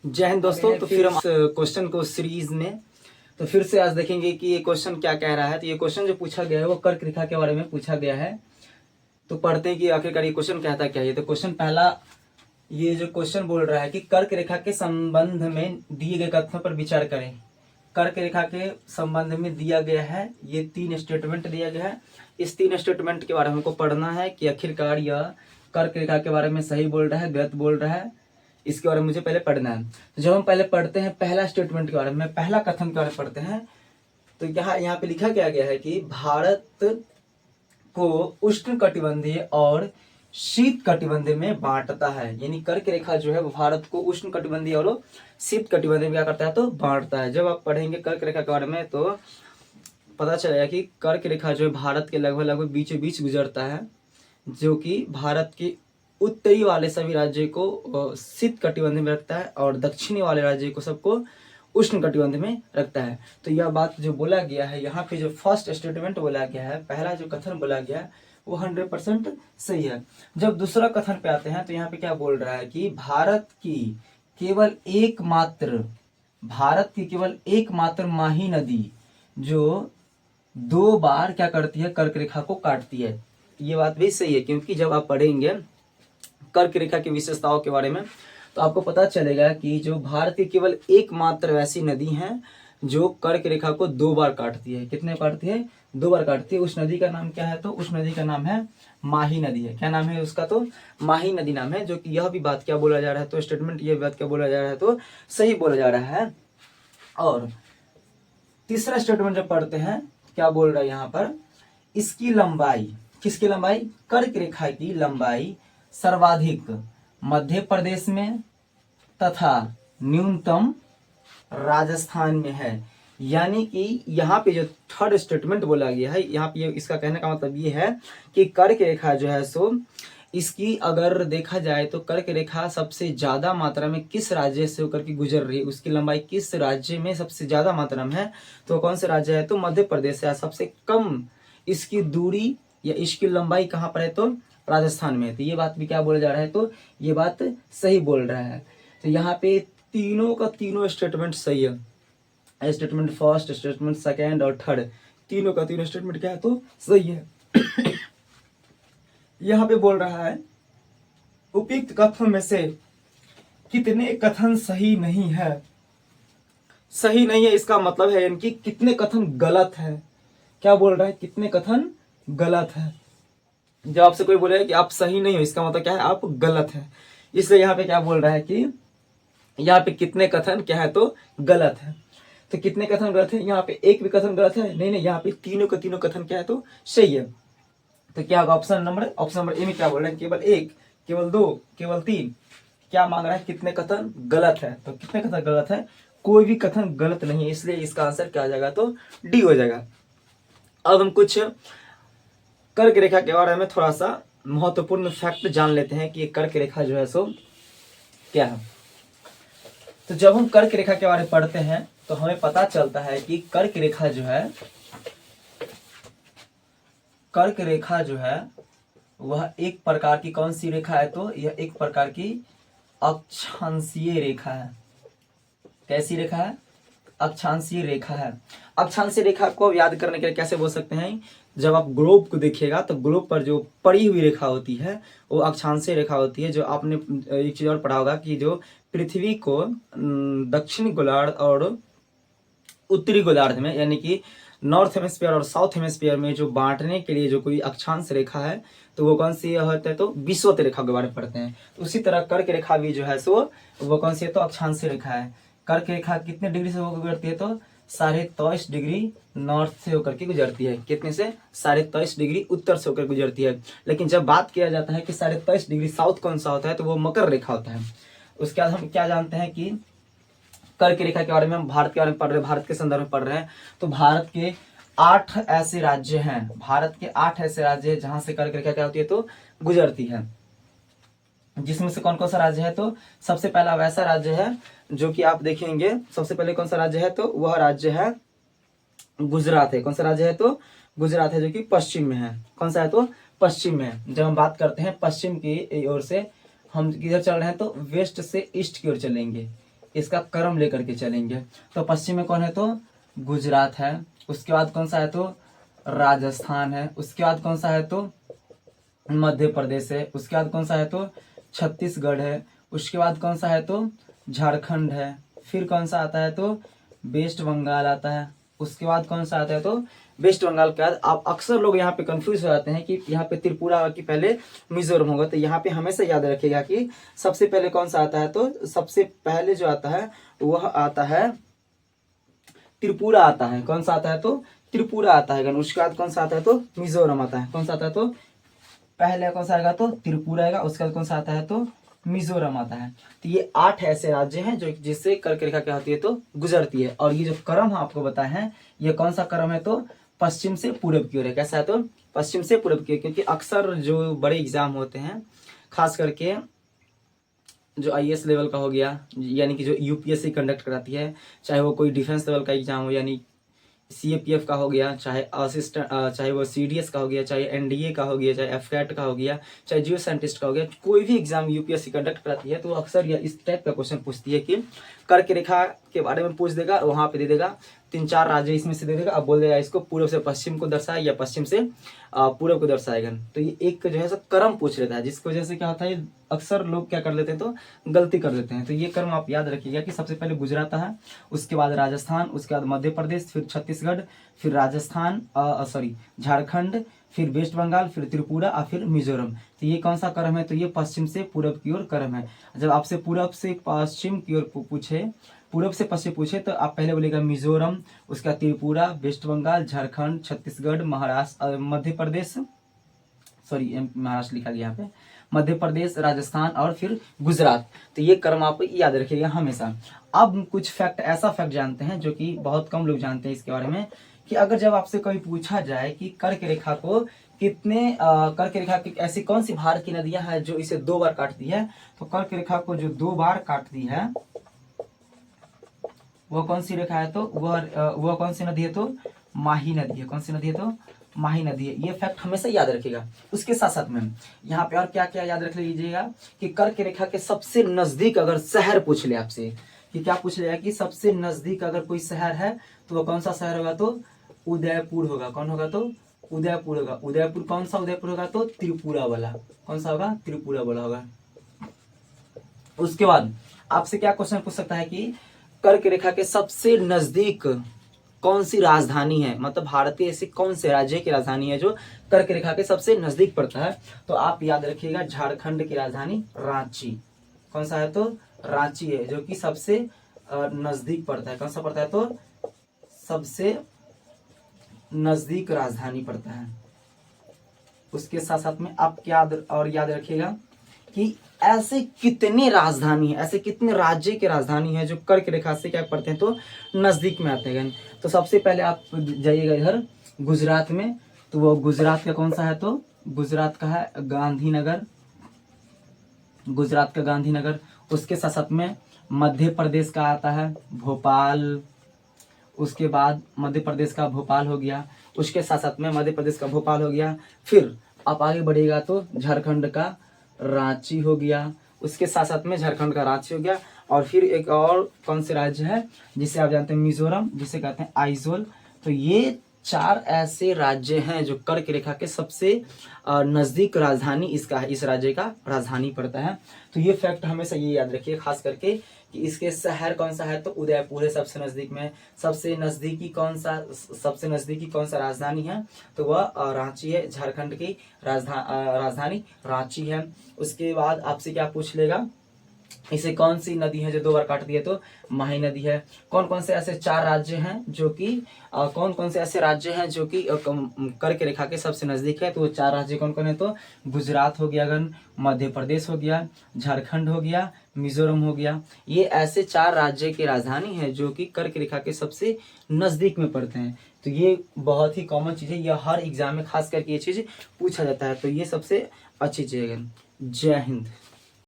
जय हिंद दोस्तों। तो फिर हम क्वेश्चन को सीरीज में तो फिर से आज देखेंगे कि ये क्वेश्चन क्या कह रहा है। तो ये क्वेश्चन जो पूछा गया है वो कर्क रेखा के बारे में पूछा गया है। तो पढ़ते हैं कि आखिरकार ये क्वेश्चन कहता क्या है। तो क्वेश्चन पहला ये जो क्वेश्चन बोल रहा है कि कर्क रेखा के संबंध में दिए गए कथनों पर विचार करें। कर्क रेखा के संबंध में दिया गया है, ये 3 स्टेटमेंट दिया गया है। इस 3 स्टेटमेंट के बारे में हमको पढ़ना है कि आखिरकार यह कर्क रेखा के बारे में सही बोल रहा है, गलत बोल रहा है, इसके बारे में मुझे पहले पढ़ना है। तो जब हम पहले पढ़ते हैं पहला स्टेटमेंट के बारे में, पहला कथन के बारे में पढ़ते हैं, तो यहाँ पे लिखा गया है कि भारत को उष्ण कटिबंधीय और शीत कटिबंधीय में बांटता है। यानी कर्क रेखा जो है वो भारत को उष्ण कटिबंधीय और शीत कटिबंधीय में क्या करता है, तो बांटता है। जब आप पढ़ेंगे कर्क रेखा के बारे में तो पता चलेगा कि कर्क रेखा जो है भारत के लगभग लगभग बीचों बीच गुजरता है, जो कि भारत के उत्तरी वाले सभी राज्यों को शीत कटिबंध में रखता है और दक्षिणी वाले राज्यों को सबको उष्ण कटिबंध में रखता है। तो यह बात जो बोला गया है यहाँ पे, जो फर्स्ट स्टेटमेंट बोला गया है, पहला जो कथन बोला गया है वो 100% सही है। जब दूसरा कथन पे आते हैं तो यहाँ पे क्या बोल रहा है कि भारत की केवल एकमात्र माही नदी जो 2 बार क्या करती है, कर्क रेखा को काटती है। ये बात भी सही है, क्योंकि जब आप पढ़ेंगे कर्क रेखा की विशेषताओं के बारे में तो आपको पता चलेगा कि जो भारत की केवल एकमात्र ऐसी नदी है जो कर्क रेखा को 2 बार काटती है। कितने काटती है? 2 बार काटती है। उस नदी का नाम क्या है? तो उस नदी का नाम है माही नदी है। क्या नाम है उसका? तो माही नदी नाम है। जो कि यह भी बात क्या बोला जा रहा है, तो स्टेटमेंट यह बात क्या बोला जा रहा है, तो सही बोला जा रहा है। और तीसरा स्टेटमेंट जब पढ़ते हैं क्या बोल रहा है यहाँ पर, इसकी लंबाई, किसकी लंबाई? कर्क रेखा की लंबाई सर्वाधिक मध्य प्रदेश में तथा न्यूनतम राजस्थान में है। यानी कि यहाँ पे जो थर्ड स्टेटमेंट बोला गया है, यहाँ पे इसका कहने का मतलब ये है कि कर्क रेखा जो है सो इसकी अगर देखा जाए तो कर्क रेखा सबसे ज्यादा मात्रा में किस राज्य से होकर के गुजर रही है, उसकी लंबाई किस राज्य में सबसे ज्यादा मात्रा में है, तो कौन सा राज्य है? तो मध्य प्रदेश है। सबसे कम इसकी दूरी या इसकी लंबाई कहाँ पर है? तो राजस्थान में। तो ये बात भी क्या बोला जा रहा है, तो ये बात सही बोल रहा है। तो यहाँ पे तीनों का तीनों स्टेटमेंट सही है। स्टेटमेंट फर्स्ट, स्टेटमेंट सेकेंड और थर्ड, तीनों का तीनों स्टेटमेंट क्या है, तो सही है। यहाँ पे बोल रहा है उपयुक्त कथनों में से कितने कथन सही नहीं है। सही नहीं है इसका मतलब है इनकी कितने कथन गलत है। क्या बोल रहा है? कितने कथन गलत है। जब आपसे कोई बोलेगा कि आप सही नहीं हो, इसका मतलब क्या है? आप गलत है। इसलिए यहाँ पे क्या बोल रहा है कि यहाँ पे कितने कथन क्या है, तो गलत है। तो कितने कथन गलत है? यहाँ पे एक भी कथन गलत है नहीं, यहाँ पे तीनों का तीनों कथन क्या है, तो सही है। तो क्या होगा? ऑप्शन नंबर ए में क्या बोल रहे हैं? केवल 1, केवल 2, केवल 3। क्या मांग रहा है? कितने कथन गलत है। तो कितने कथन गलत है? कोई भी कथन गलत नहीं है, इसलिए इसका आंसर क्या हो जाएगा, तो डी हो जाएगा। अब हम कुछ कर्क रेखा के बारे में थोड़ा सा महत्वपूर्ण फैक्ट जान लेते हैं कि ये कर्क रेखा जो है सो क्या है। तो जब हम कर्क रेखा के बारे में पढ़ते हैं तो हमें पता चलता है कि कर्क रेखा जो है वह एक प्रकार की कौन सी रेखा है, तो यह एक प्रकार की अक्षांशीय रेखा है। कैसी रेखा है? अक्षांशीय रेखा है। अक्षांशीय रेखा को याद करने के लिए कैसे बोल सकते हैं? जब आप ग्लोब को देखिएगा तो ग्लोब पर जो पड़ी हुई रेखा होती है वो अक्षांशीय रेखा होती है। जो आपने एक चीज और पढ़ा होगा कि जो पृथ्वी को दक्षिणी गोलार्ध और उत्तरी गोलार्ध में, यानी कि नॉर्थ हेमिस्फीयर और साउथ हेमिस्फीयर में जो बांटने के लिए जो कोई अक्षांश रेखा है तो वो कौन सी होता है, तो विषुवत रेखा के बारे में पढ़ते हैं। तो उसी तरह कर्क रेखा भी जो है सो वो कौन सी है, तो अक्षांशीय रेखा है। कर्क रेखा कितने डिग्री से होकर गुजरती है, तो 23.5 डिग्री नॉर्थ से होकर के गुजरती है। कितने से? 23.5 डिग्री उत्तर से होकर गुजरती है। लेकिन जब बात किया जाता है कि 23.5 डिग्री साउथ कौन सा होता है, तो वो मकर रेखा होता है। उसके बाद हम क्या जानते हैं कि कर्क रेखा के बारे में, हम भारत के बारे में पढ़ रहे हैं, भारत के संदर्भ में पढ़ रहे हैं। तो भारत के 8 ऐसे राज्य हैं जहां से कर्क रेखा क्या होती है, तो गुजरती है। जिसमें से कौन कौन सा राज्य है, तो सबसे पहला वैसा राज्य है जो कि आप देखेंगे, सबसे पहले कौन सा राज्य है, तो वह राज्य है गुजरात है। कौन सा राज्य है, तो गुजरात है, जो कि पश्चिम में है। कौन सा है, तो पश्चिम में है। जब हम बात करते हैं पश्चिम की ओर से, हम किधर चल रहे हैं, तो वेस्ट से ईस्ट की ओर चलेंगे। इसका क्रम लेकर के चलेंगे। तो पश्चिम में कौन है तो गुजरात है, उसके बाद कौन सा है तो राजस्थान है, उसके बाद कौन सा है तो मध्य प्रदेश है, उसके बाद कौन सा है तो छत्तीसगढ़ है, उसके बाद कौन सा है तो झारखंड है, फिर कौन सा आता है तो वेस्ट बंगाल आता है, उसके बाद कौन सा आता है तो वेस्ट बंगाल के बाद आप अक्सर लोग यहाँ पे कंफ्यूज हो जाते हैं कि यहाँ पे त्रिपुरा की पहले मिजोरम होगा। तो यहाँ पे हमेशा याद रखिएगा कि सबसे पहले कौन सा आता है तो सबसे पहले जो आता है वह आता है त्रिपुरा आता है। कौन सा आता है तो त्रिपुरा आता है। उसके बाद कौन सा आता है तो मिजोरम आता है। कौन सा आता है तो पहले कौन सा आएगा तो त्रिपुरा आएगा, उसके बाद कौन सा आता है तो मिजोरम आता है। तो ये 8 ऐसे राज्य हैं जो जिससे कर्क रेखा क्या होती है तो गुजरती है। और ये जो क्रम आपको बताए हैं ये कौन सा क्रम है तो पश्चिम से पूर्व की ओर है। कैसा है तो पश्चिम से पूर्व की ओर, क्योंकि अक्सर जो बड़े एग्जाम होते हैं खास करके जो आईएएस लेवल का हो गया, यानी कि जो यूपीएससी कंडक्ट कराती है, चाहे वो कोई डिफेंस लेवल का एग्जाम हो, यानी सीएपीएफ का हो गया, चाहे असिस्टेंट, चाहे वो सीडीएस का हो गया, चाहे एनडीए का हो गया, चाहे एफकैट का हो गया, चाहे जियो साइंटिस्ट का हो गया, कोई भी एग्जाम यूपीएससी कंडक्ट कराती है तो अक्सर यह इस टाइप का क्वेश्चन पूछती है कि कर्क रेखा के बारे में पूछ देगा, वहां पे दे देगा 3-4 राज्य इसमें से दे देगा, अब बोल देगा इसको पूर्व से पश्चिम को दर्शाए या पश्चिम से पूर्व को दर्शाएगा। तो ये एक जो है क्रम पूछ लेता है, जिसकी वजह से क्या होता है अक्सर लोग क्या कर लेते हैं तो गलती कर देते हैं। तो ये क्रम आप याद रखिएगा कि सबसे पहले गुजरात है, उसके बाद राजस्थान, उसके बाद मध्य प्रदेश, फिर छत्तीसगढ़, फिर राजस्थान झारखंड, फिर वेस्ट बंगाल, फिर त्रिपुरा और फिर मिजोरम। तो ये कौन सा क्रम है तो ये पश्चिम से पूर्व की ओर क्रम है। जब आपसे पूर्व से पश्चिम की ओर पूछे, पूर्व से पश्चिम पूछे तो आप पहले बोलेगा मिजोरम, उसका त्रिपुरा, वेस्ट बंगाल, झारखंड, छत्तीसगढ़, महाराष्ट्र, मध्य प्रदेश, महाराष्ट्र लिखा गया यहाँ पे, मध्य प्रदेश, राजस्थान और फिर गुजरात। तो ये क्रम आप याद रखिएगा हमेशा। अब कुछ फैक्ट, ऐसा फैक्ट जानते हैं जो कि बहुत कम लोग जानते हैं इसके बारे में, कि अगर जब आपसे कभी पूछा जाए कि कर्क रेखा को कितने कर्क रेखा की ऐसी कौन सी भारत की नदियां हैं जो इसे 2 बार काटती है, तो कर्क रेखा को जो 2 बार काटती है वो कौन सी रेखा है तो वह कौन सी नदी है तो माही नदी है। कौन सी नदी है तो माही नदी है। ये फैक्ट हमेशा याद रखिएगा। उसके साथ साथ में यहाँ पे और क्या क्या याद रख लीजिएगा कि कर्क रेखा के सबसे नजदीक अगर शहर पूछ ले आपसे, कि क्या पूछ लेगा कि सबसे नजदीक अगर कोई शहर है तो वो कौन सा शहर होगा तो उदयपुर होगा। कौन होगा तो उदयपुर होगा। उदयपुर कौन सा उदयपुर होगा तो त्रिपुरा वाला। कौन सा होगा त्रिपुरा वाला होगा। उसके बाद आपसे क्या क्वेश्चन पूछ सकता है कि कर्क रेखा के सबसे नजदीक कौन सी राजधानी है, मतलब भारतीय ऐसे कौन से राज्य की राजधानी है जो कर्क रेखा के सबसे नजदीक पड़ता है। तो आप याद रखिएगा झारखंड की राजधानी रांची। कौन सा है तो रांची है, जो कि सबसे नजदीक पड़ता है। कौन सा पड़ता है तो सबसे नजदीक राजधानी पड़ता है। उसके साथ साथ में आप क्या और याद रखिएगा कि ऐसे कितने राजधानी है, ऐसे कितने राज्य के राजधानी है जो कर्क रेखा से क्या पड़ते हैं तो नजदीक में आते हैं। तो सबसे पहले आप जाइएगा इधर गुजरात में, तो वो गुजरात का कौन सा है तो गुजरात का है गांधीनगर। गुजरात का गांधीनगर। उसके साथ साथ में मध्य प्रदेश का आता है भोपाल। उसके बाद मध्य प्रदेश का भोपाल हो गया। उसके साथ साथ में मध्य प्रदेश का भोपाल हो गया। फिर आप आगे बढ़िएगा तो झारखंड का रांची हो गया। उसके साथ साथ में झारखंड का रांची हो गया। और फिर एक और कौन से राज्य है जिसे आप जानते हैं मिजोरम, जिसे कहते हैं आइजोल। तो ये 4 ऐसे राज्य हैं जो कर्क रेखा के सबसे नजदीक राजधानी इसका है, इस राज्य का राजधानी पड़ता है। तो ये फैक्ट हमेशा ये याद रखिए, खास करके कि इसके शहर कौन सा है तो उदयपुर है सबसे नजदीक में। सबसे नजदीकी कौन सा राजधानी है तो वह रांची है। झारखंड की राजधानी रांची है। उसके बाद आपसे क्या पूछ लेगा, इसे कौन सी नदी है जो 2 बार काटती है तो माही नदी है। कौन कौन से ऐसे 4 राज्य हैं जो कि कौन कौन से ऐसे राज्य हैं जो कि कर्क रेखा के सबसे नजदीक है, तो वो 4 राज्य कौन कौन है तो गुजरात हो गया, मध्य प्रदेश हो गया, झारखंड हो गया, मिजोरम हो गया। ये ऐसे 4 राज्य की राजधानी है जो कि कर्क रेखा के सबसे नजदीक में पड़ते हैं। तो ये बहुत ही कॉमन चीज है, यह हर एग्जाम में खास करके ये चीज पूछा जाता है। तो ये सबसे अच्छी चीज है। जय हिंद।